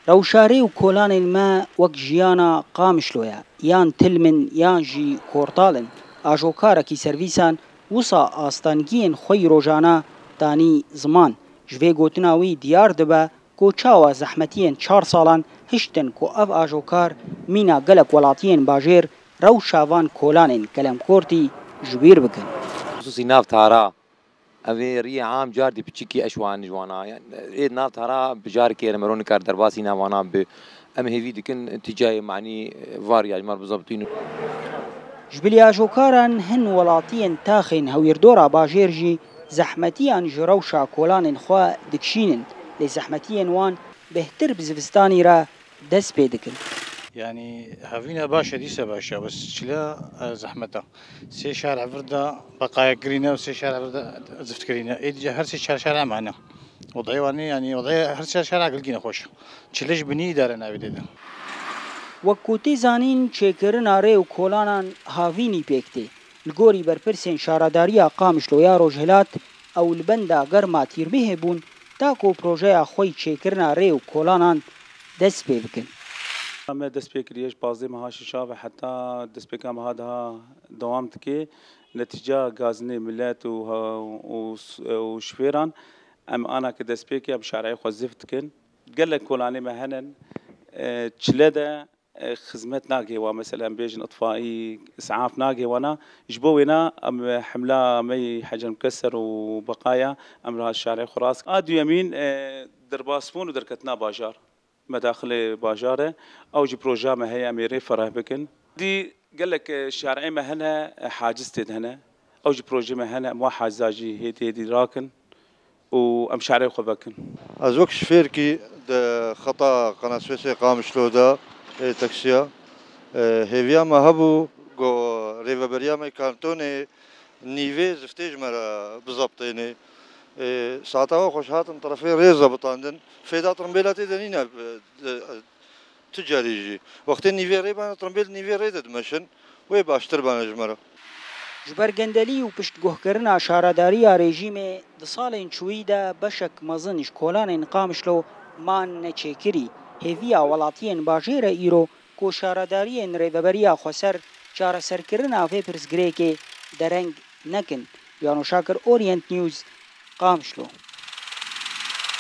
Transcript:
روشاري و كولان الماء وك جيانا قامشلويا يان تلمن يان جي كورتالن آجوكاركي سرويسان وصا آستانگين خوي روجانا داني زمان جوه گوتناوي ديار دبا کو چاوا زحمتين 4 سالان هشتن کو اف آجوکار مینا گلک ولاتين باجير رو شاوان كولانين كلام كورتي جبير بكن خصوصي ناف تارا اوی ری عام جار دی پچکی اشوان جوانا يعني ناف تارا بجار كي مرون كار درباسي ناوانا ب ام هيفي دكن اتجاه معني فاريا مر بالضبطين جبلي آجوكاران هن ولاتين تاخن هويردورا باجيرجي زحمتيان جروشا كولانين خوا دكشينن لزحمتيان وان بهتر بزفستاني را دس بيدكن يعني هافينا باشا ديسا باشا بس شلا زحمته سي شارع فردا بقايا كرينا وسي شارع فردا زفت كرينا ايدي هر سي شارع معنا وضعي واني يعني وضعي هر سي شارع قلقينا خوش شلش بني دارنا بيدا وكوتي زانين چيكرنا ري و كولانان هافيني بيكتي الگوري برپرسين شارداريا قامشلويا روجهلات او البندا گرما تيربيه بون تاكو بروجيا خوي چيكرنا ري و كولانان دس بي بكن ما دست بکریش بازی مهاش شاب حتی دست بکم هذا دوام تکی نتیجه گازنی ملت و شفیران ام انا كدست بکی اب شرعی خوزفت کن قال لك كولاني مهنن تشلده خدمت ناقي ومثلا بيجن اطفائي اسعاف ناقي وانا جبوينا ام حمله مي حجر مكسر وبقايا امر الشارع خراس ادو يمين درباسفون ودركتنا باجار مداخل باجاره او جي بروجا ما هي اميري فرح بكن دي قال لك الشارعي ما هنا حاجزت هنا او جي بروجا ما هنا مو حازاجي هي دي راكن وام شارعي خبكن ازوك شفيركي خطا قناه سويسرا قامشلو دا تاكسيا هيفيا ما هبو جو ريفابريا ما كانتوني نيفي زفتيج مرا بالضبط يعني ساعتها خوش هاتن طرفين ريزة بطاندن فيدا ترمبيلاتي دنينا تجاريجي وقت نيفي ريبان ترمبيل نيفي ريدة دمشن وي باشتر بان جمرة جبرگندلی و پشت گوهکرنا شارداریا رژیم دسالین چویدا بشک مزنش کولانین قامشلو مان نچکری هویا ولاتین باجیر ایرو کو شاردارین ریوبریا خسر چاره سرکرنا و پرسگریک درنگ نکن یانو شاکر اورینت نیوز قامشلو